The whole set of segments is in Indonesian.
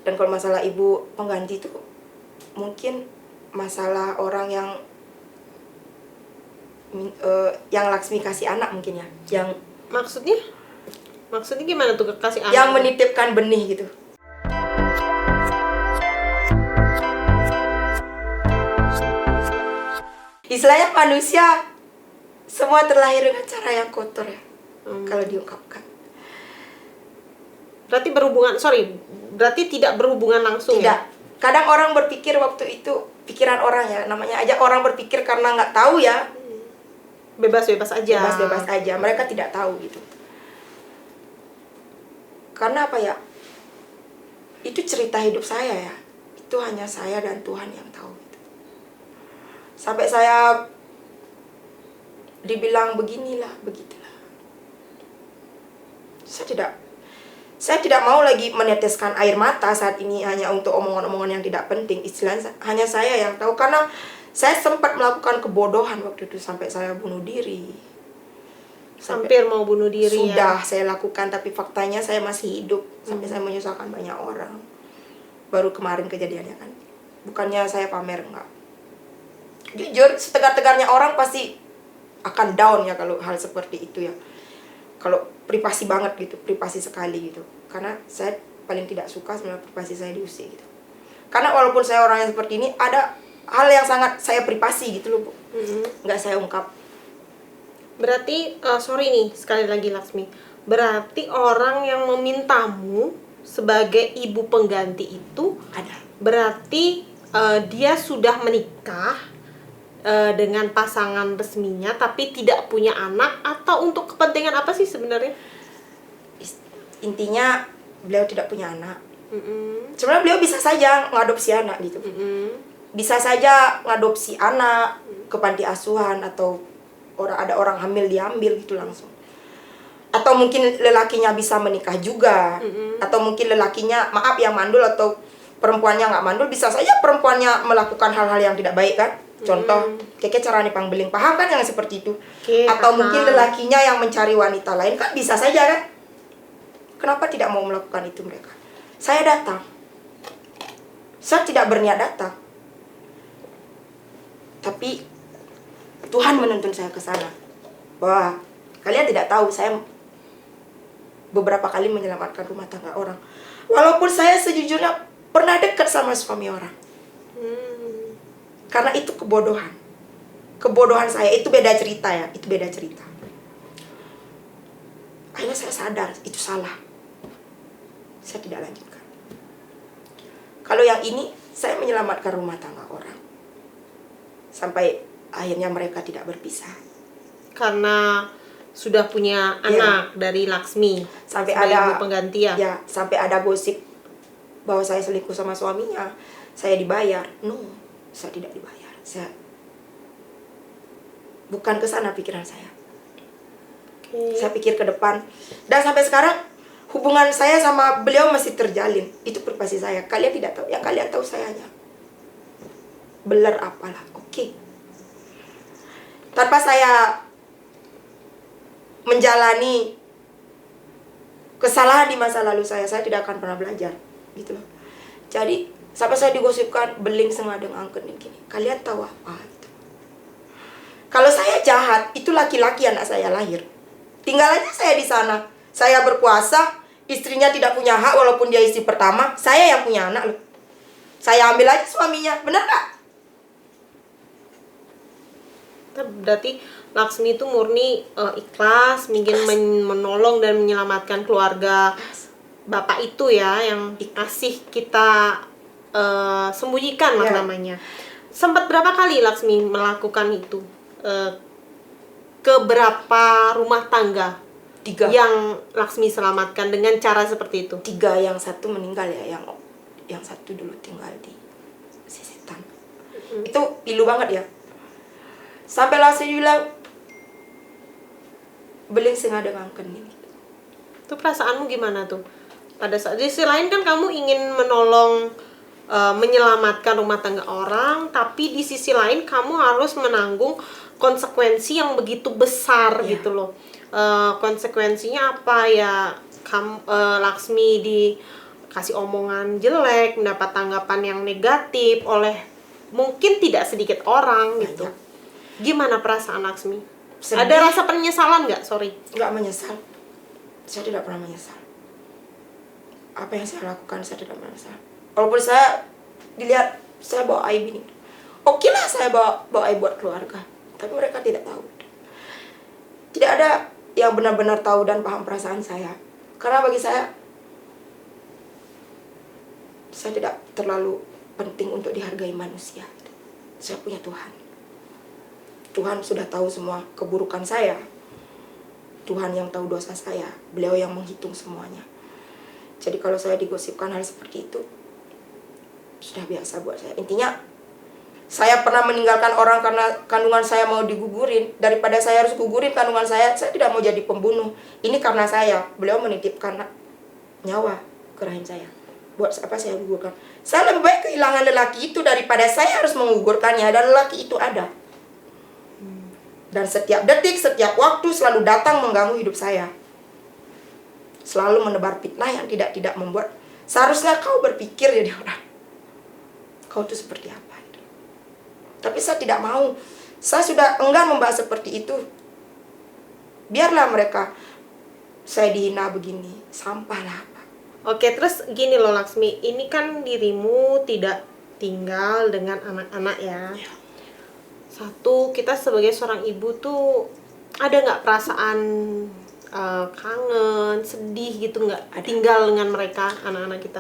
Dan kalau masalah ibu pengganti itu mungkin masalah orang yang Laksmi kasih anak mungkin ya, yang maksudnya gimana tuh kasih anak? Yang menitipkan benih gitu. Istilahnya manusia semua terlahir dengan cara yang kotor ya, kalau diungkapkan. Berarti tidak berhubungan langsung. Tidak. Ya? Kadang orang berpikir waktu itu, pikiran orang ya, namanya aja orang berpikir karena nggak tahu ya. Bebas-bebas aja. Bebas-bebas aja, mereka tidak tahu gitu. Karena apa ya? Itu cerita hidup saya ya. Itu hanya saya dan Tuhan yang tahu gitu. Sampai saya dibilang beginilah, begitulah. Saya tidak mau lagi meneteskan air mata saat ini hanya untuk omongan-omongan yang tidak penting. Istilahnya hanya saya yang tahu, karena saya sempat melakukan kebodohan waktu itu sampai saya bunuh diri. Hampir mau bunuh diri. Sudah saya lakukan, tapi faktanya saya masih hidup sampai saya menyusahkan banyak orang. Baru kemarin kejadiannya kan. Bukannya saya pamer, enggak. Jujur, setegar-tegarnya orang pasti akan down ya kalau hal seperti itu ya. Kalau privasi banget gitu, privasi sekali gitu. Karena saya paling tidak suka sebenarnya privasi saya diusik gitu. Karena walaupun saya orang yang seperti ini, ada hal yang sangat saya privasi gitu loh, Bu. Nggak saya ungkap. Berarti, sorry nih, sekali lagi Laksmi. Berarti orang yang memintamu sebagai ibu pengganti itu Ada. Berarti dia sudah menikah dengan pasangan resminya tapi tidak punya anak, atau untuk kepentingan apa sih sebenarnya? Intinya beliau tidak punya anak. Sebenarnya beliau bisa saja ngadopsi anak gitu. Bisa saja ngadopsi anak ke panti asuhan, atau ada orang hamil diambil gitu langsung. Atau mungkin lelakinya bisa menikah juga. Atau mungkin lelakinya yang mandul, atau perempuannya nggak mandul. Bisa saja perempuannya melakukan hal-hal yang tidak baik kan. Contoh, keke carane pangbeling, paham kan yang seperti itu? Atau mungkin lelakinya yang mencari wanita lain kan, bisa saja kan? Kenapa tidak mau melakukan itu mereka? Saya datang. Saya tidak berniat datang. Tapi Tuhan menuntun saya ke sana. Bahwa kalian tidak tahu, saya beberapa kali menyelamatkan rumah tangga orang. Walaupun saya sejujurnya pernah dekat sama suami orang. Karena itu kebodohan. Kebodohan saya, itu beda cerita ya. Itu beda cerita. Akhirnya saya sadar, itu salah. Saya tidak lanjutkan. Kalau yang ini, saya menyelamatkan rumah tangga orang. Sampai akhirnya mereka tidak berpisah. Karena sudah punya anak dari Laksmi. Sampai ada ibu pengganti ya? Ya, sampai ada gosip bahwa saya selingkuh sama suaminya. Saya dibayar. No, saya tidak dibayar. Bukan ke sana pikiran saya. Saya pikir ke depan. Dan sampai sekarang hubungan saya sama beliau masih terjalin. Itu privasi saya. Kalian tidak tahu. Yang kalian tahu saya hanya beler apalah. Oke. Tanpa saya menjalani kesalahan di masa lalu saya tidak akan pernah belajar. Gitu loh. Jadi sampai saya digosipkan beling sengadeng angken gini. Kalian tahu apa? Gitu. Kalau saya jahat, itu laki-laki anak saya lahir. Tinggal aja saya di sana. Saya berkuasa, istrinya tidak punya hak walaupun dia istri pertama. Saya yang punya anak loh. Saya ambil aja suaminya. Benar gak? Berarti Laksmi itu murni ikhlas, ingin menolong dan menyelamatkan keluarga bapak itu ya, yang kasih kita sembunyikan lah namanya. Sempat berapa kali Laksmi melakukan itu? Ke berapa rumah tangga 3 yang Laksmi selamatkan dengan cara seperti itu? 3, yang satu meninggal ya, yang satu dulu tinggal di Sisetan. Itu pilu banget ya. Sampai Laksmi bilang beling sengaja ngangken ini. Itu perasaanmu gimana tuh? Pada saat di sisi lain kan kamu ingin menolong, menyelamatkan rumah tangga orang, tapi di sisi lain kamu harus menanggung konsekuensi yang begitu besar gitu loh. Konsekuensinya apa ya? Laksmi kasih omongan jelek, mendapat tanggapan yang negatif oleh mungkin tidak sedikit orang gitu. Gimana perasaan Laksmi? Sedih. Ada rasa penyesalan nggak? Sorry. Nggak menyesal. Saya tidak pernah menyesal. Apa yang saya lakukan saya tidak menyesal. Walaupun saya dilihat saya bawa aib ini. Oke lah saya bawa aib buat keluarga. Tapi mereka tidak tahu. Tidak ada yang benar-benar tahu dan paham perasaan saya. Karena bagi saya tidak terlalu penting untuk dihargai manusia. Saya punya Tuhan. Tuhan sudah tahu semua keburukan saya. Tuhan yang tahu dosa saya. Beliau yang menghitung semuanya. Jadi kalau saya digosipkan hal seperti itu, sudah biasa buat saya. Intinya, saya pernah meninggalkan orang karena kandungan saya mau digugurin. Daripada saya harus gugurin kandungan saya tidak mau jadi pembunuh. Ini karena saya. Beliau menitipkan nyawa ke rahim saya. Buat apa saya gugurkan? Saya lebih baik kehilangan lelaki itu daripada saya harus menggugurkannya. Dan lelaki itu ada. Dan setiap detik, setiap waktu selalu datang mengganggu hidup saya. Selalu menebar fitnah yang tidak membuat. Seharusnya kau berpikir jadi orang. Kau itu seperti apa? Tapi saya tidak mau. Saya sudah enggan membahas seperti itu. Biarlah mereka. Saya dihina begini. Sampahlah. Oke, terus gini loh Laksmi, ini kan dirimu tidak tinggal dengan anak-anak ya. Satu, kita sebagai seorang ibu tuh ada nggak perasaan kangen, sedih gitu nggak? Tinggal dengan mereka, anak-anak kita?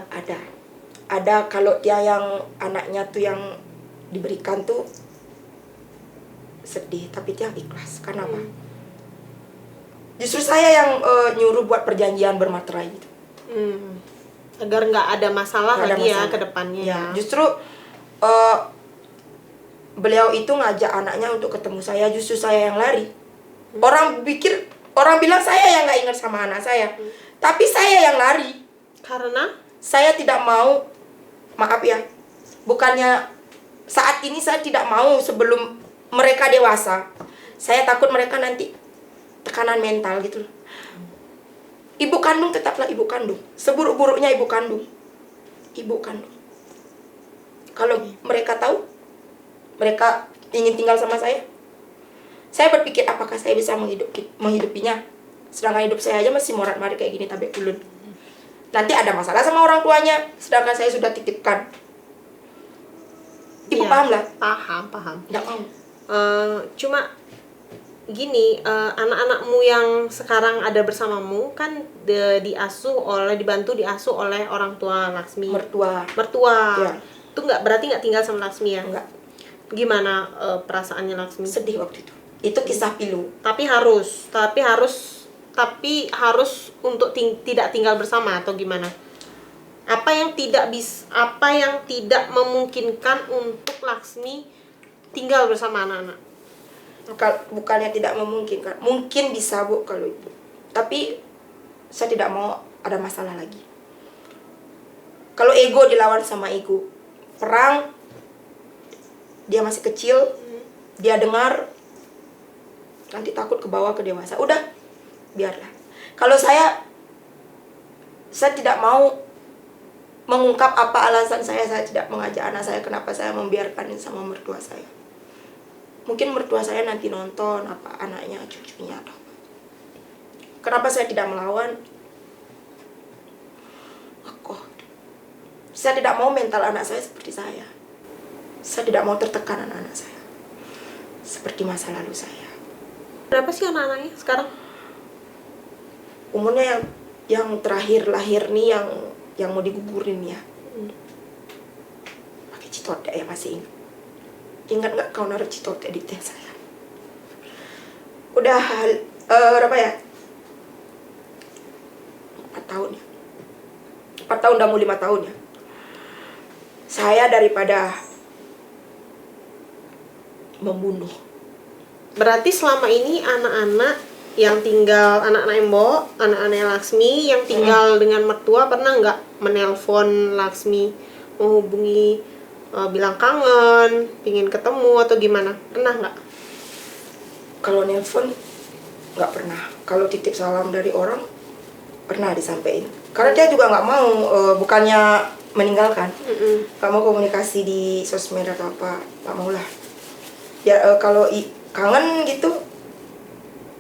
Ada kalau dia yang anaknya tuh yang diberikan tuh sedih, tapi dia ikhlas. Karena apa? Justru saya yang nyuruh buat perjanjian bermaterai gitu. Agar nggak ada masalah lagi ya ke depannya ya. Justru beliau itu ngajak anaknya untuk ketemu saya, justru saya yang lari. Orang bilang saya yang nggak ingat sama anak saya, tapi saya yang lari. Karena saya tidak mau, maaf ya, bukannya saat ini saya tidak mau sebelum mereka dewasa. Saya takut mereka nanti tekanan mental gitu. Ibu kandung tetaplah ibu kandung. Seburuk-buruknya ibu kandung. Ibu kandung. Kalau mereka tahu, mereka ingin tinggal sama saya berpikir apakah saya bisa menghidupinya. Sedangkan hidup saya aja masih morat-marit kayak gini, tabek ulun. Nanti ada masalah sama orang tuanya, sedangkan saya sudah titipkan. Ibu paham lah? Paham. Nggak mau. Cuma gini, anak-anakmu yang sekarang ada bersamamu kan dibantu diasuh oleh orang tua Laksmi. Mertua. Ya. Itu berarti nggak tinggal sama Laksmi ya? Enggak. Gimana perasaannya Laksmi? Sedih waktu itu. Itu kisah pilu. Tapi harus untuk tidak tinggal bersama atau gimana? Apa yang tidak memungkinkan untuk Laksmi tinggal bersama anak-anak? Bukannya tidak memungkinkan, mungkin bisa Bu kalau itu, tapi saya tidak mau ada masalah lagi. Kalau ego dilawan sama ego, perang, dia masih kecil, dia dengar, nanti takut ke bawah ke dewasa, udah biarlah. Kalau saya tidak mau mengungkap apa alasan saya tidak mengajak anak saya, kenapa saya membiarkan ini sama mertua saya. Mungkin mertua saya nanti nonton apa anaknya, cucunya atau apa. Kenapa saya tidak melawan? Saya tidak mau mental anak saya seperti saya. Saya tidak mau tertekan anak-anak saya seperti masa lalu saya. Berapa sih anak-anaknya sekarang? Umurnya yang terakhir lahir nih yang mau digugurin ya. Pakai citote ya, masih ingat. Ingat nggak kau naruh citote di teh saya? Udah berapa ya? 4 tahun ya. 4 tahun udah mau 5 tahun ya. Saya daripada membunuh. Berarti selama ini anak-anak yang tinggal, anak-anak Embo, anak-anak Laksmi yang tinggal dengan mertua pernah nggak menelpon Laksmi, menghubungi, bilang kangen, pingin ketemu atau gimana? Pernah nggak? Kalau nelpon nggak pernah. Kalau titip salam dari orang pernah disampaikan. Karena dia juga nggak mau, bukannya meninggalkan, nggak mau komunikasi di sosmed atau apa, nggak mau lah. Ya kalau kangen gitu,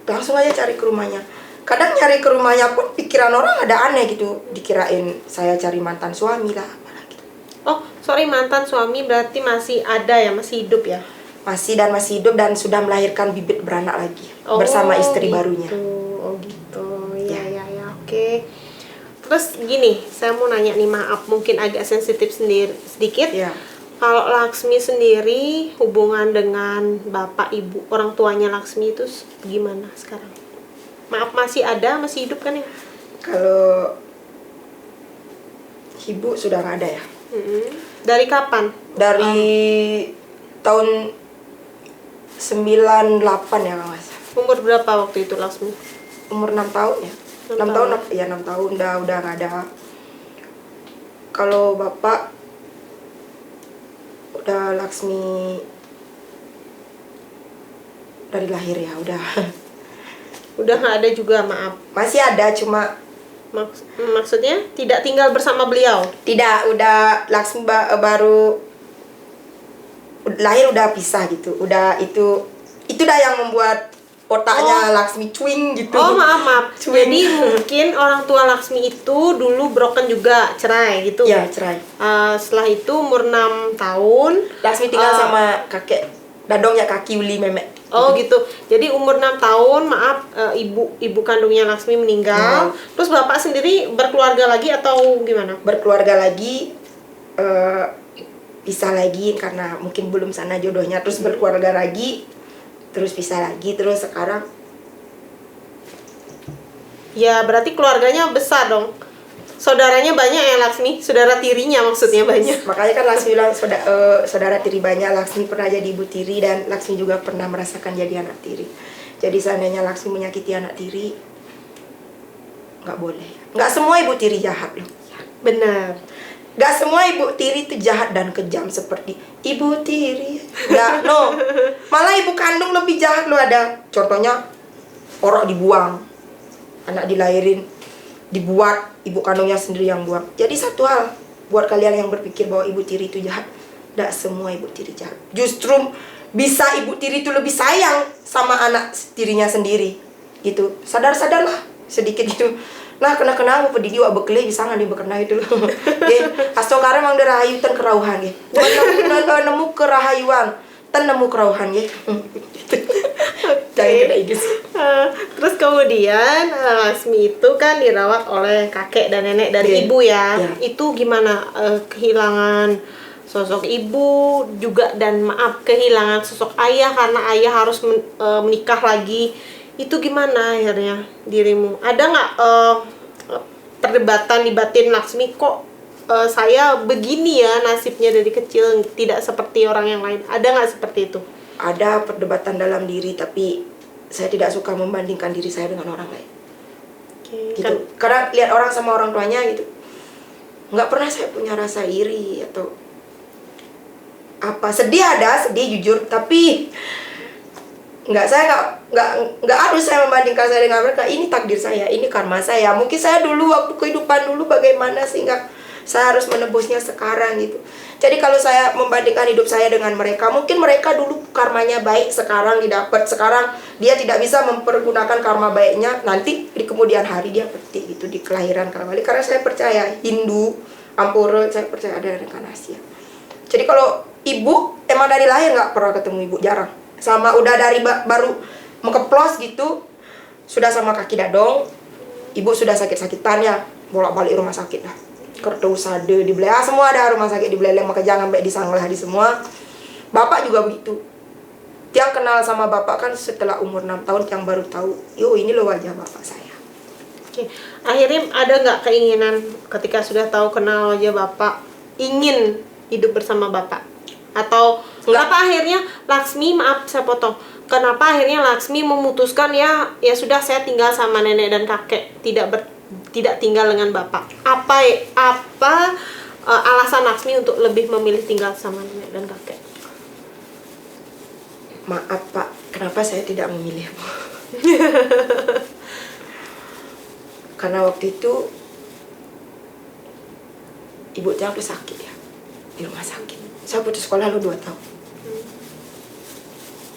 langsung aja cari ke rumahnya. Kadang nyari ke rumahnya pun pikiran orang ada aneh gitu, dikirain saya cari mantan suami lah. Oh, sorry, mantan suami berarti masih ada ya, masih hidup ya? Masih hidup dan sudah melahirkan bibit beranak lagi bersama istri gitu. barunya. Oh gitu, ya, oke. Terus gini, saya mau nanya nih, maaf mungkin agak sensitif sedikit. Ya. Kalau Laksmi sendiri hubungan dengan bapak ibu orang tuanya Laksmi itu gimana sekarang? Maaf, masih ada, masih hidup kan ya? Kalau ibu sudah nggak ada ya. Dari kapan? Dari tahun 98 ya kalau nggak salah. Umur berapa waktu itu Laksmi? Umur 6 tahun ya. 6 tahun ya, 6 tahun udah nggak ada. Kalau bapak udah Laksmi dari lahir ya udah. Udah nggak ada juga, maaf. Masih ada cuma Maksudnya tidak tinggal bersama beliau? tidak, udah Laksmi baru lahir udah pisah gitu. Udah itu dah yang membuat otaknya Laksmi cuing gitu. Oh, maaf. Cuing. Jadi mungkin orang tua Laksmi itu dulu broken juga, cerai gitu. Ya, cerai. Setelah itu umur 6 tahun Laksmi tinggal sama kakek dadongnya kaki Uli Memek. Oh gitu. Jadi umur 6 tahun, maaf, ibu kandungnya Laksmi meninggal. Terus bapak sendiri berkeluarga lagi atau gimana? Berkeluarga lagi, pisah lagi karena mungkin belum sana jodohnya. Terus berkeluarga lagi, terus pisah lagi, terus sekarang. Ya berarti keluarganya besar dong. Saudaranya banyak ya Laksmi? Saudara tirinya maksudnya banyak. Makanya kan Laksmi bilang saudara tiri banyak. Laksmi pernah jadi ibu tiri dan Laksmi juga pernah merasakan jadi anak tiri. Jadi seandainya Laksmi menyakiti anak tiri, nggak boleh. Nggak semua ibu tiri jahat loh. Benar. Nggak semua ibu tiri itu jahat dan kejam seperti ibu tiri. Nggak, no. Malah ibu kandung lebih jahat loh ada. Contohnya orang dibuang, anak dilahirin, dibuat ibu kandungnya sendiri yang buang. Jadi satu hal buat kalian yang berpikir bahwa ibu tiri itu jahat, tidak semua ibu tiri jahat. Justru bisa ibu tiri itu lebih sayang sama anak tirinya sendiri gitu. Sadarlah sedikit gitu. Nah kena aku pedidi wak bekele bisa nggak berkena itu loh. Asto karena mang derahayu ten kerauhan ya. Nemu kerahayuan ten nemu kerauhan ya. Terus kemudian Laksmi itu kan dirawat oleh kakek dan nenek dari ibu ya. Itu gimana kehilangan sosok ibu juga, dan maaf kehilangan sosok ayah karena ayah harus menikah lagi. Itu gimana akhirnya dirimu? Ada nggak perdebatan di batin Laksmi, kok saya begini ya nasibnya dari kecil, tidak seperti orang yang lain? Ada nggak seperti itu? Ada perdebatan dalam diri, tapi saya tidak suka membandingkan diri saya dengan orang lain. Gitu. Karena lihat orang sama orang tuanya gitu, nggak pernah saya punya rasa iri atau apa. Sedih ada, sedih jujur, tapi saya nggak harus saya membandingkan saya dengan mereka. Ini takdir saya, ini karma saya. Mungkin saya dulu waktu kehidupan dulu bagaimana sehingga saya harus menebusnya sekarang gitu. Jadi kalau saya membandingkan hidup saya dengan mereka, mungkin mereka dulu karmanya baik, sekarang didapat, sekarang dia tidak bisa mempergunakan karma baiknya, nanti di kemudian hari dia petik gitu di kelahiran kembali. Karena saya percaya Hindu, Ampura, saya percaya ada reinkarnasi. Jadi kalau ibu emang dari lahir nggak pernah ketemu ibu, jarang. Sama udah dari baru mengkeplos gitu, sudah sama kaki dadong, ibu sudah sakit-sakitannya, bolak-balik rumah sakit lah. Kertu sade di Belea, semua ada rumah sakit di Beleleng, maka jangan sampai disanglah di semua. Bapak juga begitu. Yang kenal sama bapak kan setelah umur 6 tahun yang baru tahu, yo ini loh wajah bapak saya. Oke. Akhirnya ada nggak keinginan ketika sudah tahu kenal wajah bapak, ingin hidup bersama bapak? Atau kenapa akhirnya Laksmi, maaf saya potong, kenapa akhirnya Laksmi memutuskan ya sudah saya tinggal sama nenek dan kakek, tidak tinggal dengan bapak? Apa alasan Laksmi untuk lebih memilih tinggal sama nenek dan kakek? Maaf Pak, kenapa saya tidak memilihmu? Karena waktu itu ibu Tiang tuh sakit ya, di rumah sakit. Saya putus sekolah lu 2 tahun.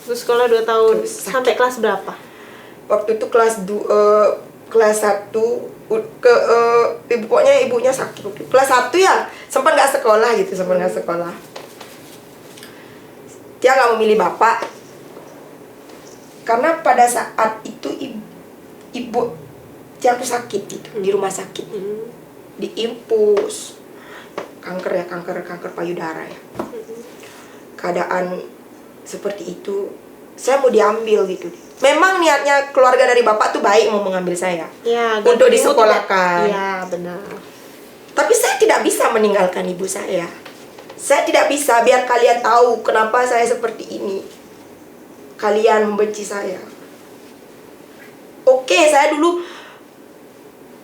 Terus sekolah 2 tahun, Terus sakit. sampai kelas berapa? Waktu itu kelas 1 pokoknya ibunya sakit. Kelas 1 ya, sempat nggak sekolah gitu, Dia nggak memilih bapak. Karena pada saat itu ibu Tiang tuh sakit gitu, di rumah sakit. Diimpus. Kanker payudara ya. Keadaan seperti itu, saya mau diambil gitu. Memang niatnya keluarga dari bapak tuh baik mau mengambil saya Ya, untuk disekolahkan. Iya, benar. Tapi saya tidak bisa meninggalkan ibu saya. Saya tidak bisa, biar kalian tahu kenapa saya seperti ini. Kalian membenci saya. Oke, saya dulu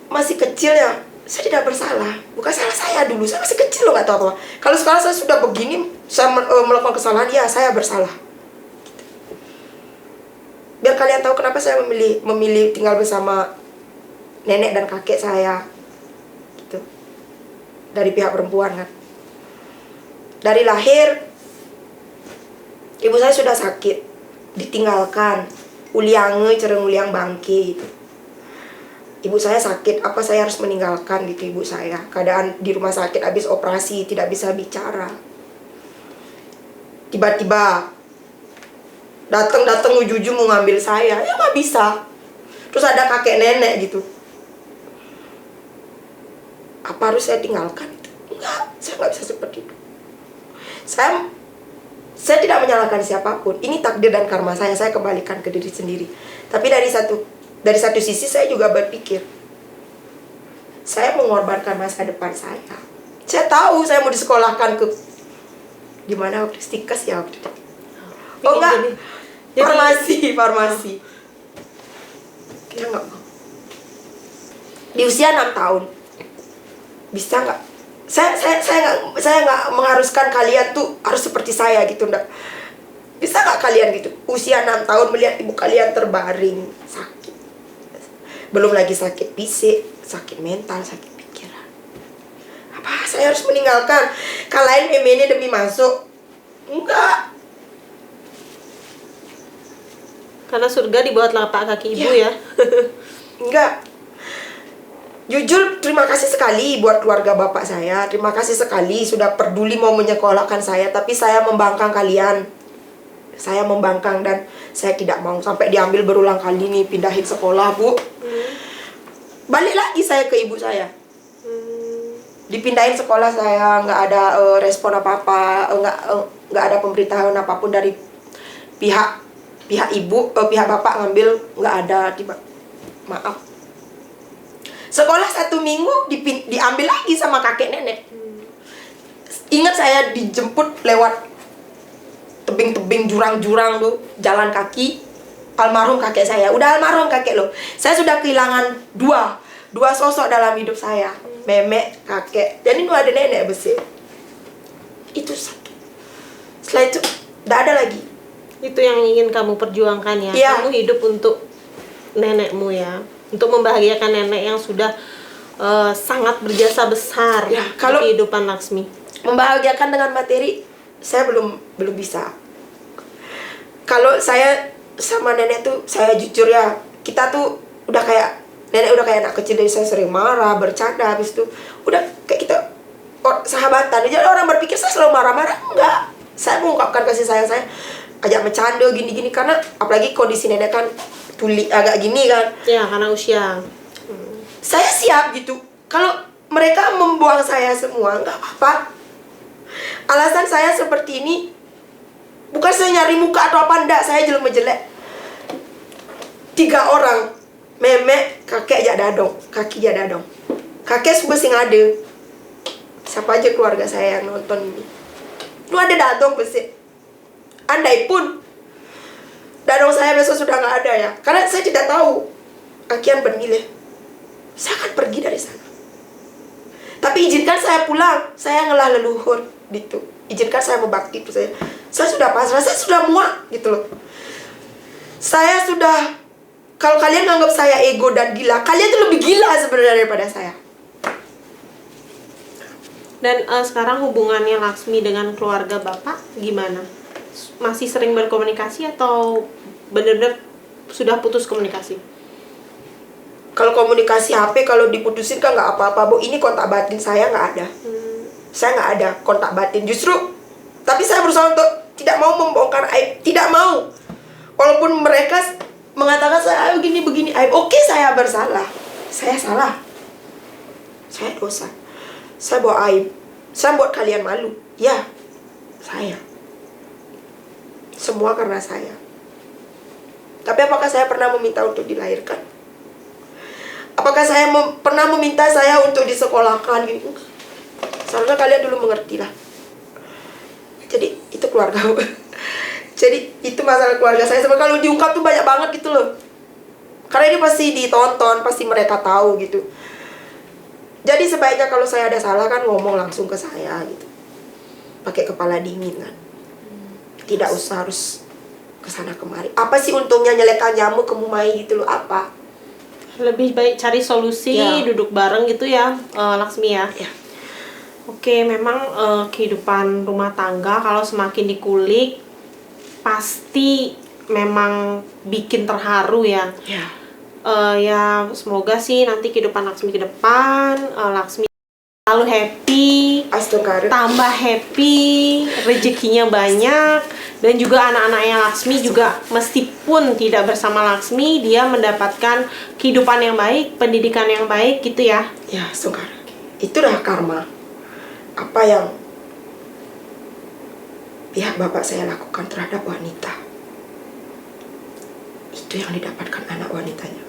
masih kecil ya. Saya tidak bersalah. Bukan salah saya dulu. Saya masih kecil loh, nggak tahu apa. Kalau sekarang saya sudah begini, saya melakukan kesalahan, ya saya bersalah. Biar kalian tahu kenapa saya memilih tinggal bersama nenek dan kakek saya. Gitu. Dari pihak perempuan kan. Dari lahir ibu saya sudah sakit, ditinggalkan, uliange cereng uliang bangke gitu. Ibu saya sakit, apa saya harus meninggalkan gitu ibu saya. Keadaan di rumah sakit habis operasi, tidak bisa bicara. Tiba-tiba datang uju-uju mau ngambil saya, ya nggak bisa. Terus ada kakek nenek gitu. Apa harus saya tinggalkan itu? Enggak, saya nggak bisa seperti itu. Saya tidak menyalahkan siapapun. Ini takdir dan karma saya kembalikan ke diri sendiri. Tapi dari satu sisi saya juga berpikir, saya mengorbankan masa depan saya. Saya tahu saya mau disekolahkan ke gimana waktu Stikes ya waktu itu. Oh enggak, farmasi. Kita nggak mau. Di usia 6 tahun, bisa nggak? Saya nggak mengharuskan kalian tuh harus seperti saya gitu, enggak. Bisa nggak kalian gitu usia 6 tahun melihat ibu kalian terbaring sakit, belum lagi sakit fisik, sakit mental, sakit pikiran. Apa saya harus meninggalkan kalian ini demi masuk? Enggak. Karena surga di bawah telapak kaki ibu ya. Enggak. Jujur terima kasih sekali buat keluarga bapak saya. Terima kasih sekali sudah peduli mau menyekolahkan saya. Tapi saya membangkang kalian. Saya membangkang dan saya tidak mau. Sampai diambil berulang kali nih, pindahin sekolah, Bu. Balik lagi saya ke ibu saya. Dipindahin sekolah saya, nggak ada respon apa-apa, nggak ada pemberitahuan apapun dari pihak ibu, pihak bapak ngambil, nggak ada. Maaf. Sekolah 1 minggu diambil lagi sama kakek nenek. Ingat saya dijemput lewat tebing-tebing, jurang-jurang tuh, jalan kaki. Almarhum kakek saya, udah almarhum kakek loh. Saya sudah kehilangan dua sosok dalam hidup saya, memek, kakek. Jadi ada nenek besi. Itu satu. Setelah itu, tidak ada lagi. Itu yang ingin kamu perjuangkan ya. Ya. Kamu hidup untuk nenekmu ya, untuk membahagiakan nenek yang sudah sangat berjasa besar Ya, di kalau kehidupan Laksmi. Membahagiakan dengan materi, saya belum bisa. Kalau saya sama nenek tuh, saya jujur ya, kita tuh udah kayak nenek udah kayak anak kecil. Dari saya sering marah, bercanda, habis itu udah kayak kita sahabatan. Jadi orang berpikir saya selalu marah-marah, enggak. Saya mengungkapkan kasih sayang saya, ajak bercanda gini-gini, karena apalagi kondisi nenek kan tuli agak gini kan. Ya, karena usia. Saya siap gitu. Kalau mereka membuang saya semua, nggak apa-apa. Alasan saya seperti ini bukan saya nyari muka atau apa, enggak. Saya jelek-jelek. 3 orang, memek, kakek jak dadong, kaki jak dadong. Kakek sudah sing ada. Siapa aja keluarga saya yang nonton ini. Lu ada dadong besi. Andai pun dadong saya besok sudah nggak ada ya, karena saya tidak tahu akian bernilai, saya akan pergi dari sana. Tapi izinkan saya pulang, saya ngelah leluhur gitu. Izinkan saya berbakti itu saya sudah pasrah, saya sudah muak gitu loh. Saya sudah, kalau kalian nganggap saya ego dan gila, kalian tuh lebih gila sebenarnya daripada saya. Dan sekarang hubungannya Laksmi dengan keluarga Bapak gimana? Masih sering berkomunikasi atau benar-benar sudah putus komunikasi? Kalau komunikasi HP kalau diputusin kan nggak apa-apa, Bu. Ini kontak batin saya nggak ada. Saya nggak ada kontak batin. Justru, tapi saya berusaha untuk tidak mau membongkar aib, tidak mau. Walaupun mereka mengatakan saya begini aib, oke, saya bersalah, saya salah, saya dosa, saya buat aib, saya buat kalian malu, ya, saya. Semua karena saya. Tapi apakah saya pernah meminta untuk dilahirkan? Apakah saya pernah meminta saya untuk disekolahkan gitu? Seharusnya kalian dulu mengerti lah. Jadi itu keluarga. Jadi itu masalah keluarga saya. Sebab kalau diungkap tuh banyak banget gitu loh. Karena ini pasti ditonton, pasti mereka tahu gitu. Jadi sebaiknya kalau saya ada salah kan ngomong langsung ke saya gitu. Pakai kepala dingin kan. Tidak usah harus kesana kemari. Apa sih untungnya nyelekan nyamuk ke Mumai gitu loh, apa? Lebih baik cari solusi, duduk bareng gitu ya, Laksmi ya. Oke, memang kehidupan rumah tangga kalau semakin dikulik pasti memang bikin terharu ya. Ya semoga sih nanti kehidupan Laksmi ke depan, Laksmi selalu happy, tambah happy, rezekinya banyak, dan juga anak-anaknya Laksmi juga meskipun tidak bersama Laksmi, dia mendapatkan kehidupan yang baik, pendidikan yang baik gitu ya. Ya, Sungkar. Itu dah karma. Apa yang pihak bapak saya lakukan terhadap wanita, itu yang didapatkan anak wanitanya.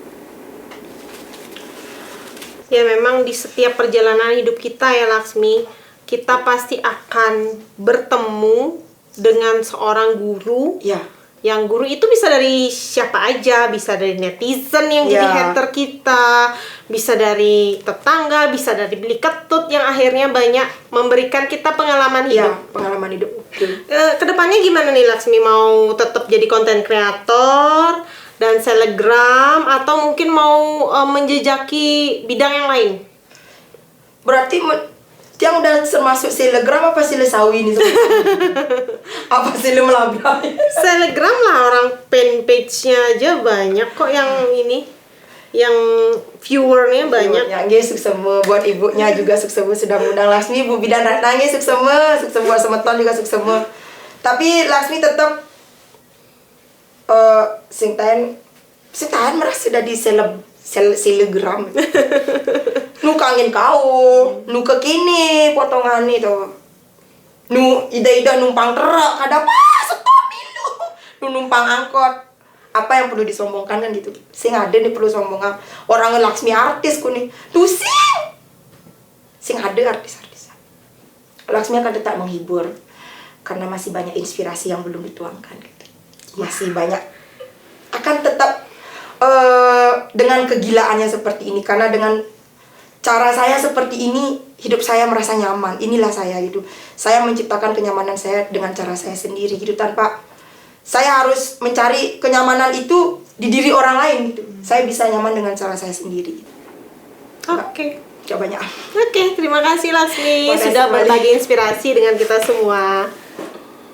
Ya memang di setiap perjalanan hidup kita ya Laksmi, kita pasti akan bertemu dengan seorang guru. Ya. Yang guru itu bisa dari siapa aja, bisa dari netizen yang jadi hater kita, bisa dari tetangga, bisa dari beli ketut yang akhirnya banyak memberikan kita pengalaman hidup. Ya, pengalaman hidup. Kedepannya gimana nih Laksmi, mau tetap jadi konten kreator dan selebgram atau mungkin mau menjejaki bidang yang lain? Berarti yang udah termasuk selebgram apa sawi ini? Apa melabrak? Selebgram lah, orang fanpage-nya aja banyak kok yang ini, yang viewernya banyak. Ya, sukses semua buat ibunya juga, sukses semua sudah mengundang Laksmi, Bu Bidan nangis sukses semua semeton juga sukses semua. Tapi Laksmi tetap sing tahan merasa sudah di selebgram. Nu kangen kau, nu kekini potongan itu. Nu ida numpang terak, ada apa? Stop dulu. Nu numpang angkot. Apa yang perlu disombongkan kan gitu. Sing ada nih perlu sombongan. Orang Laksmi artis ku nih. Tuh sing ada artis-artis. Laksmi akan tetap menghibur karena masih banyak inspirasi yang belum dituangkan gitu. Masih banyak, akan tetap dengan kegilaannya seperti ini, karena dengan cara saya seperti ini hidup saya merasa nyaman. Inilah saya gitu. Saya menciptakan kenyamanan saya dengan cara saya sendiri gitu, tanpa saya harus mencari kenyamanan itu di diri orang lain gitu. Saya bisa nyaman dengan cara saya sendiri. Oke. Coba Oke, terima kasih Laksmi sudah berbagi inspirasi dengan kita semua.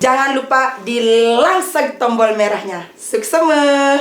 Jangan lupa di langsung tombol merahnya. Sukses semua.